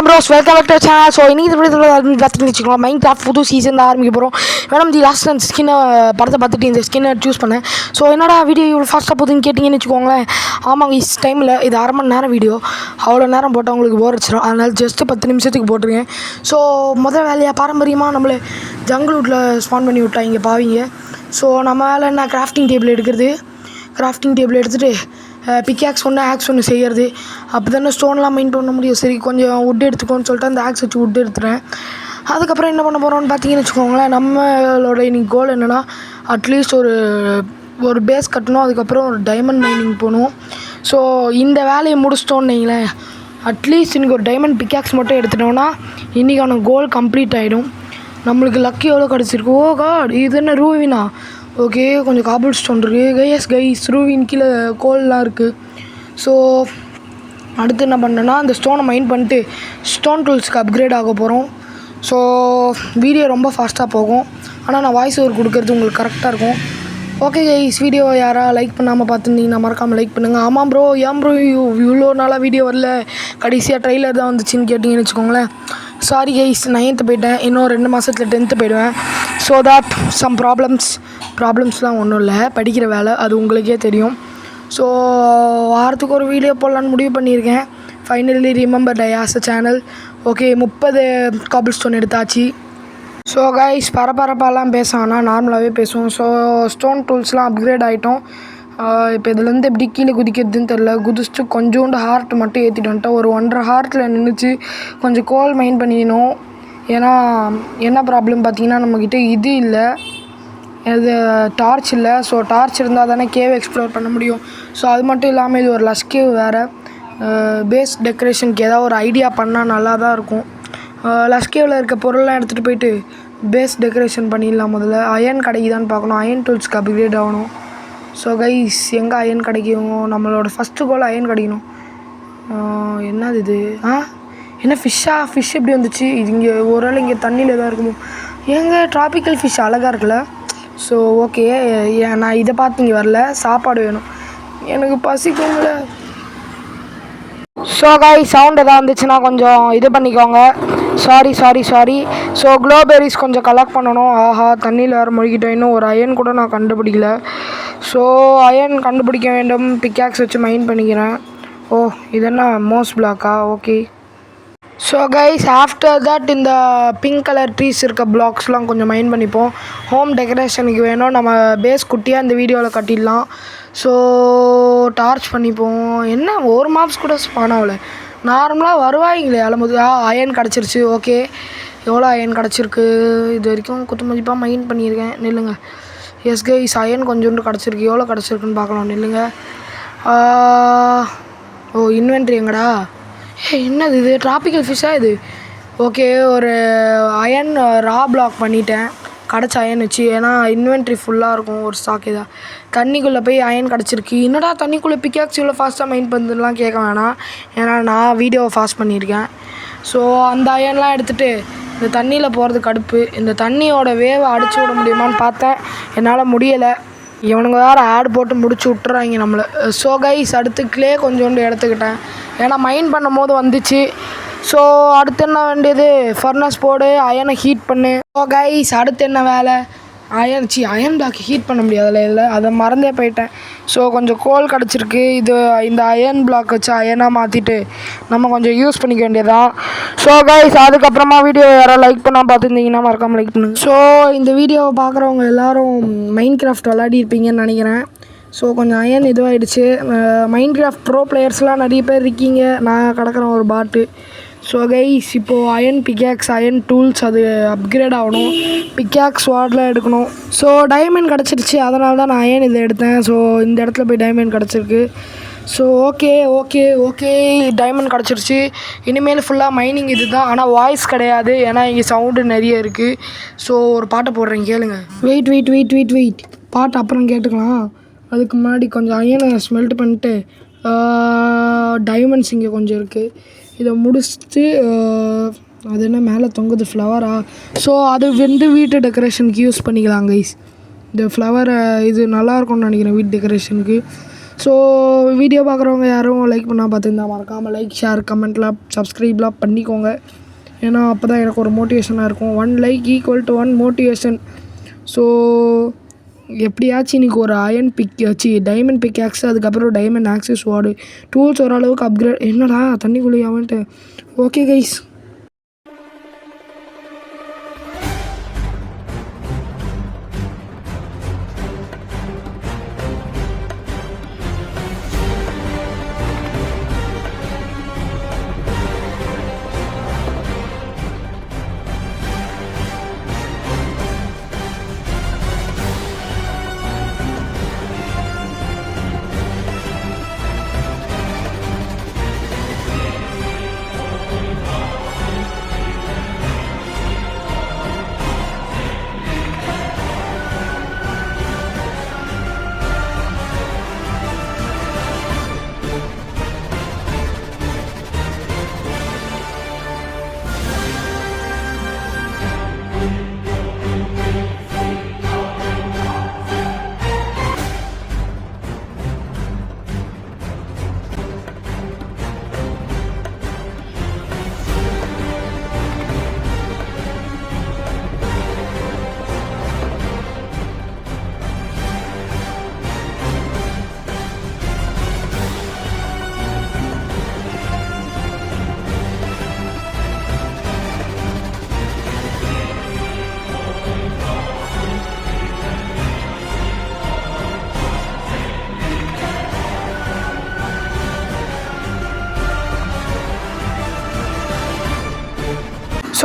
bros, welcome back to the channel. So இன்னைக்கு பார்த்துட்டு வச்சுக்கலாம் மைன்கிராஃப்ட் புது சீசன் தான் ஆரம்பிக்க போகிறோம். மேடம் தி லாஸ்ட் அந்த ஸ்கின்னை படத்தை பார்த்துட்டு இந்த ஸ்கின்னை சூஸ் பண்ணேன். ஸோ என்னடா வீடியோ இவ்வளோ ஃபாஸ்ட்டாக போகுதுன்னு கேட்டிங்கன்னு வச்சுக்கோங்களேன். ஆமாங்க, இஸ் டைமில் இது 1/2 மணி நேரம் வீடியோ. அவ்வளோ நேரம் போட்டால் உங்களுக்கு போர் அடிச்சிடும். அதனால் ஜஸ்ட்டு 10 நிமிஷத்துக்கு போட்டிருக்கேன். ஸோ முதல் வேலையாக பாரம்பரியமாக நம்மளை ஜங்கிள் வுட்டில் ஸ்பான் பண்ணி விட்டா இங்கே பாவீங்க. ஸோ நம்ம வேலை என்ன, கிராஃப்டிங் டேபிள் எடுக்கிறது. கிராஃப்டிங் டேபிள் எடுத்துகிட்டு பிக்ஆக்ஸ் ஒன்று ஆக்ஸ் ஒன்று செய்கிறது. அப்போ தானே ஸ்டோன்லாம் மைண்ட் பண்ண முடியும். சரி கொஞ்சம் வுட் எடுத்துக்கோன்னு சொல்லிட்டு அந்த ஆக்ஸ் வச்சு வுட் எடுத்துகிறேன். அதுக்கப்புறம் என்ன பண்ண போகிறோம்னு பார்த்தீங்கன்னு வச்சுக்கோங்களேன். நம்மளோட இன்னைக்கு கோல் என்னென்னா, அட்லீஸ்ட் ஒரு பேஸ் கட்டணும். அதுக்கப்புறம் ஒரு டைமண்ட் மைனிங் போகணும். ஸோ இந்த வேலையை முடிச்சிட்டோன்னு வைங்களேன், அட்லீஸ்ட் இன்றைக்கி ஒரு டைமண்ட் பிக்ஆக்ஸ் மட்டும் எடுத்துட்டோம்னா இன்றைக்கான கோல் கம்ப்ளீட் ஆகிடும். நம்மளுக்கு லக்கி எவ்வளோ கிடச்சிருக்கு. ஓ காட், இது என்ன ரூவினா? ஓகே, கொஞ்சம் காபிள் ஸ்டோன் இருக்குது. கைஸ் ரூவின் கீழே கோல்லாம் இருக்குது. ஸோ அடுத்து என்ன பண்ணேன்னா, அந்த ஸ்டோனை மைண்ட் பண்ணிட்டு ஸ்டோன் டூல்ஸ்க்கு அப்கிரேட் ஆக போகிறோம். ஸோ வீடியோ ரொம்ப ஃபாஸ்ட்டாக போகும், ஆனால் நான் வாய்ஸ் ஓவர் கொடுக்கறது உங்களுக்கு கரெக்டாக இருக்கும். ஓகே கைஸ், வீடியோவை யாராவது லைக் பண்ணாமல் பார்த்துருந்தீங்கன்னா மறக்காமல் லைக் பண்ணுங்கள். ஆமாம் ப்ரோ, ஏன் ப்ரோ இவ்வளோ நாளாக வீடியோ வரல, கடைசியாக ட்ரெய்லர் தான் வந்துச்சுன்னு கேட்டிங்கன்னு வச்சுக்கோங்களேன். சாரி கைஸ், 9th போயிட்டேன். இன்னும் 2 மாதத்தில் 10th போயிடுவேன். ஸோ தட் சம் ப்ராப்ளம்ஸ்லாம் ஒன்றும் இல்லை, படிக்கிற வேலை, அது உங்களுக்கே தெரியும். ஸோ வாரத்துக்கு ஒரு வீடியோ போடலான்னு முடிவு பண்ணியிருக்கேன். Finally remember I as a channel. Okay, 30 cobble stone எடுத்தாச்சு. ஸோ கைஸ், பரபரப்பாலாம் பேச ஆனால் நார்மலாகவே பேசுவோம். ஸோ ஸ்டோன் டூல்ஸ்லாம் அப்கிரேட் ஆகிட்டோம். இப்போ இதுலேருந்து எப்படி கீழே குதிக்கிறதுன்னு தெரில. குதிச்சுட்டு கொஞ்சோண்டு ஹார்ட் மட்டும் ஏற்றிட்டு வந்துட்டோம். ஒரு 1.5 ஹார்ட்டில் நின்றுச்சு. கொஞ்சம் கோல் மைண்ட் பண்ணிடணும். ஏன்னா என்ன ப்ராப்ளம் பார்த்தீங்கன்னா, நம்மக்கிட்ட இது இல்லை, இது டார்ச் இல்லை. ஸோ டார்ச் இருந்தால் தானே கேவ் எக்ஸ்ப்ளோர் பண்ண முடியும். ஸோ அது மட்டும் இல்லாமல் இது ஒரு லஷ் கேவ் வேறு. பேஸ் டெக்கரேஷனுக்கு ஏதாவது ஒரு ஐடியா பண்ணால் நல்லா தான் இருக்கும். லஷ் கேவில் இருக்க பொருள்லாம் எடுத்துகிட்டு போயிட்டு பேஸ் டெக்கரேஷன் பண்ணிடலாம். முதல்ல அயன் கிடைக்குதான்னு பார்க்கணும். அயன் டூல்ஸ்க்கு அப்கிரேட் ஆகணும். ஸோ கைஸ், எங்கே அயன் கிடைக்கும்? நம்மளோட ஃபஸ்ட்டு கோல் அயன் கிடைக்கணும். என்னது இது? என்ன ஃபிஷ் எப்படி வந்துச்சு? இது இங்கே ஒரு இங்கே தண்ணியில் தான் இருக்குமோ? எங்கே ட்ராபிக்கல் ஃபிஷ் அழகாக இருக்குல்ல. ஸோ ஓகே, நான் இதை பார்த்து இங்கே வரல, சாப்பாடு வேணும், எனக்கு பசிக்கும்ல. ஸோ கைஸ், சவுண்ட் எதாவது இருந்துச்சுன்னா கொஞ்சம் இது பண்ணிக்கோங்க. சாரி. ஸோ க்ளோபெரிஸ் கொஞ்சம் கலெக்ட் பண்ணணும். ஆஹா, தண்ணியில் வேறு முழுகிட்டோம். இன்னும் ஒரு அயன் கூட நான் கண்டுபிடிக்கல. ஸோ அயன் கண்டுபிடிக்க வேண்டும். பிக்ஆக்ஸ் வச்சு மைண்ட் பண்ணிக்கிறேன். ஓ, இது என்ன மோஸ் பிளாக்கா? Okay. So guys, after that இந்த பிங்க் கலர் ட்ரீஸ் இருக்க பிளாக்ஸ்லாம் கொஞ்சம் மைண்ட் பண்ணிப்போம். ஹோம் டெக்கரேஷனுக்கு வேணும். நம்ம பேஸ் குட்டியாக இந்த வீடியோவில் கட்டிடலாம். ஸோ டார்ச் பண்ணிப்போம். என்ன ஒரு மாப்ஸ் கூட ஸ்பான் ஆகலை. நார்மலாக வருவாய்ங்களே அலம்போது. அயன் கிடச்சிருச்சு. ஓகே, எவ்வளோ அயன் கிடச்சிருக்கு இது வரைக்கும்? குத்து மதிப்பாக மைண்ட் பண்ணியிருக்கேன். நில்லுங்க. எஸ் கைஸ், அயன் கொஞ்சோண்டு கிடச்சிருக்கு. எவ்வளோ கிடச்சிருக்குன்னு பார்க்கலாம். நில்லுங்க. ஓ, இன்வென்ட்ரி எங்கடா? என்னது இது? ட்ராபிக்கல் ஃபிஷ்ஷாக இது? ஓகே, ஒரு அயன் ரா பிளாக் பண்ணிட்டேன் கிடச்ச அயன் வச்சு. ஏன்னா இன்வென்ட்ரி ஃபுல்லாக இருக்கும் ஒரு ஸ்டாக். இதாக தண்ணிக்குள்ளே போய் அயன் கிடச்சிருக்கு. என்னடா தண்ணிக்குள்ளே பிக்ஆக்ஸ் இவ்வளோ ஃபாஸ்ட்டாக மைண்ட் பண்ணுறதுலாம் கேட்க வேணாம், ஏன்னா நான் வீடியோவை ஃபாஸ்ட் பண்ணியிருக்கேன். ஸோ அந்த அயன்லாம் எடுத்துகிட்டு இந்த தண்ணியில் போகிறது கடுப்பு. இந்த தண்ணியோட வேவை அடிச்சு விட முடியுமான்னு பார்த்தேன், என்னால் முடியலை. இவனுங்க வேறு ஆட் போட்டு முடிச்சு விட்டுறாங்க நம்மளை. ஸோ கைஸ், அடுத்து க்ளே கொஞ்சோண்டு எடுத்துக்கிட்டேன், ஏன்னா மைண்ட் பண்ணும் போது வந்துச்சு. ஸோ அடுத்து என்ன வேண்டியது? ஃபர்னஸ் போடு, அயனை ஹீட் பண்ணு. ஸோ கைஸ், அடுத்து என்ன வேலை? அயன் பிளாக் ஹீட் பண்ண முடியாதுல்ல, இல்லை, அதை மறந்தே போயிட்டேன். ஸோ கொஞ்சம் கோல் கிடச்சிருக்கு. இந்த அயன் பிளாக் வச்சு அயனாக மாற்றிட்டு நம்ம கொஞ்சம் யூஸ் பண்ணிக்க வேண்டியதான். ஸோ கைஸ், அதுக்கப்புறமா வீடியோ யாராவது லைக் பண்ணால் பார்த்துருந்தீங்கன்னா மறக்காமல் லைக் பண்ணுங்க. ஸோ இந்த வீடியோவை பார்க்குறவங்க எல்லோரும் மைன்கிராஃப்ட் விளையாடிருப்பீங்கன்னு நினைக்கிறேன். ஸோ கொஞ்சம் அயன் இதுவாகிடுச்சு. மைன்கிராஃப்ட் ப்ரோ பிளேயர்ஸ்லாம் நிறைய பேர் இருக்கீங்க. நான் கிடக்கிறேன் ஒரு பாட்டு. ஸோ கைஸ், இப்போது அயன் பிக்ஆக்ஸ், அயன் டூல்ஸ் அது அப்கிரேட் ஆகணும். பிக்ஆக்ஸ் வார்டில் எடுக்கணும். ஸோ டைமண்ட் கிடச்சிருச்சு, அதனால தான் நான் அயன் இதை எடுத்தேன். ஸோ இந்த இடத்துல போய் டைமண்ட் கிடச்சிருக்கு. ஸோ ஓகே, டைமண்ட் கிடச்சிருச்சு. இனிமேல் ஃபுல்லாக மைனிங் இது தான், ஆனால் வாய்ஸ் கிடையாது, ஏன்னா இங்கே சவுண்டு நிறைய இருக்குது. ஸோ ஒரு பாட்டை போடுறேன், கேளுங்க. வெயிட், பாட்டு அப்புறம் கேட்டுக்கலாம். அதுக்கு முன்னாடி கொஞ்சம் அயனை ஸ்மெல்ட் பண்ணிட்டு டைமண்ட்ஸ் இங்கே கொஞ்சம் இருக்குது, இதை முடிச்சுட்டு அது என்ன மேலே தொங்குது ஃப்ளவரா? ஸோ அது வீட்டு டெக்கரேஷனுக்கு யூஸ் பண்ணிக்கலாம் கைஸ். இந்த ஃப்ளவரை இது நல்லாயிருக்கும்னு நினைக்கிறேன் வீட்டு டெக்கரேஷனுக்கு. ஸோ வீடியோ பார்க்குறவங்க யாரும் லைக் பண்ணால் பார்த்துருந்தா மறக்காமல் லைக் ஷேர் கமெண்ட்லாம் சப்ஸ்கிரைப்லாம் பண்ணிக்கோங்க. ஏன்னா அப்போ தான் எனக்கு ஒரு மோட்டிவேஷனாக இருக்கும். 1 like equal to 1 motivation. So எப்படியாச்சும் இன்றைக்கி ஒரு அயன் பிக் வச்சு டைமண்ட் பிக் ஆக்ஸ், அதுக்கப்புறம் டைமண்ட் ஆக்சஸ் வார்டு டூல்ஸ் ஓரளவுக்கு அப்கிரேட். என்னடா தண்ணிக்குள்ளே அவன்ட்டு. Okay guys.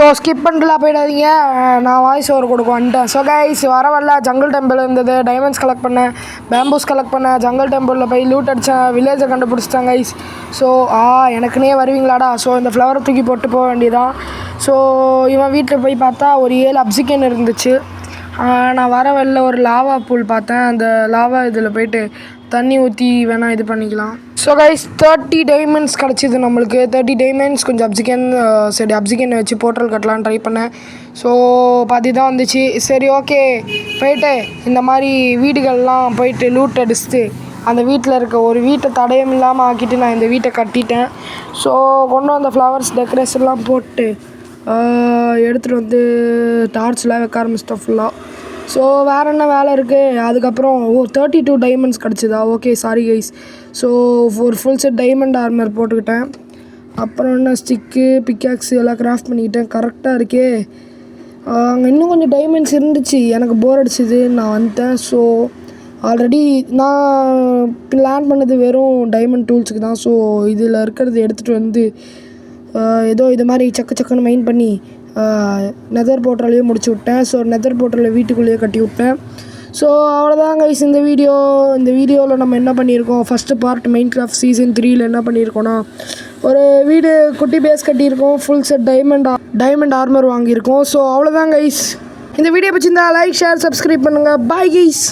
ஸோ ஸ்கிப் பண்ணிட்டுலாம் போயிடாதீங்க, நான் வாய்ஸ் ஓவர் கொடுக்க வந்துட்டேன். ஸோ கைஸ் வரவல்ல ஜங்கிள் டெம்பிள் இருந்தது, டைமண்ட்ஸ் கலெக்ட் பண்ணேன், பேம்பூஸ் கலெக்ட் பண்ணேன், ஜங்கிள் டெம்பிளில் போய் லூட் அடித்தேன், வில்லேஜை கண்டுபிடிச்சிட்டேன் கைஸ். ஸோ எனக்குன்னே வருவீங்களாடா. ஸோ இந்த ஃப்ளவரை தூக்கி போட்டு போக வேண்டியதான். ஸோ இவன் வீட்டில் போய் பார்த்தா ஒரு 7 அப்சிகன் இருந்துச்சு. நான் வரவல்ல ஒரு லாவா பூல் பார்த்தேன். அந்த லாவா இதில் போய்ட்டு தண்ணி ஊற்றி வேணால் இது பண்ணிக்கலாம். ஸோ கைஸ் 30 டைமண்ட்ஸ் கிடச்சிது நம்மளுக்கு. 30 டைமண்ட்ஸ் கொஞ்சம் அப்சிகன் வச்சு போர்ட்டல் கட்டலான்னு ட்ரை பண்ணேன். ஸோ பாதி தான் வந்துச்சு. சரி ஓகே போயிட்டு இந்த மாதிரி வீடுகள்லாம் போயிட்டு லூட் அடிச்சுட்டு அந்த வீட்டில் இருக்க ஒரு வீட்டை தடயம் இல்லாமல் ஆக்கிட்டு நான் இந்த வீட்டை கட்டிட்டேன். ஸோ கொண்டு வந்த ஃப்ளவர்ஸ் டெக்கரேஷன்லாம் போட்டு எடுத்துகிட்டு வந்து டார்ச்லாம் வைக்க ஆரம்பிச்சிட்டோம் ஃபுல்லாக. ஸோ வேறு என்ன வேலை இருக்குது. அதுக்கப்புறம் 32 டைமண்ட்ஸ் கிடச்சிதா. Okay sorry guys. ஸோ ஒரு ஃபுல் செட் டைமண்ட் ஆர்மர் போட்டுக்கிட்டேன். அப்புறம் என்ன ஸ்டிக்கு பிக்காக்ஸு எல்லாம் கிராஃப்ட் பண்ணிக்கிட்டேன். கரெக்டாக இருக்கே. அங்கே இன்னும் கொஞ்சம் டைமண்ட்ஸ் இருந்துச்சு, எனக்கு போர் அடிச்சிது, நான் வந்துட்டேன். ஸோ ஆல்ரெடி நான் பிளான் பண்ணது வெறும் டைமண்ட் டூல்ஸுக்கு தான். ஸோ இதில் இருக்கிறது எடுத்துகிட்டு வந்து ஏதோ இது மாதிரி சக்குன்னு மெயின் பண்ணி நெதர் போர்ட்டலையே முடிச்சு விட்டேன். ஸோ நெதர் போர்ட்டலை வீட்டுக்குள்ளேயே கட்டி விட்டேன். ஸோ அவ்வளோதான் கைஸ் இந்த வீடியோவில் நம்ம என்ன பண்ணியிருக்கோம். ஃபஸ்ட்டு பார்ட் மைன்கிராஃப்ட் சீசன் 3ல் என்ன பண்ணியிருக்கோன்னா ஒரு வீடு குட்டி பேஸ் கட்டியிருக்கோம், ஃபுல் செட் டைமண்ட் ஆர்மர் வாங்கியிருக்கோம். ஸோ அவ்வளோதான் கைஸ். இந்த வீடியோ பிடிச்சிருந்தா லைக் ஷேர் சப்ஸ்கிரைப் பண்ணுங்கள். Bye guys.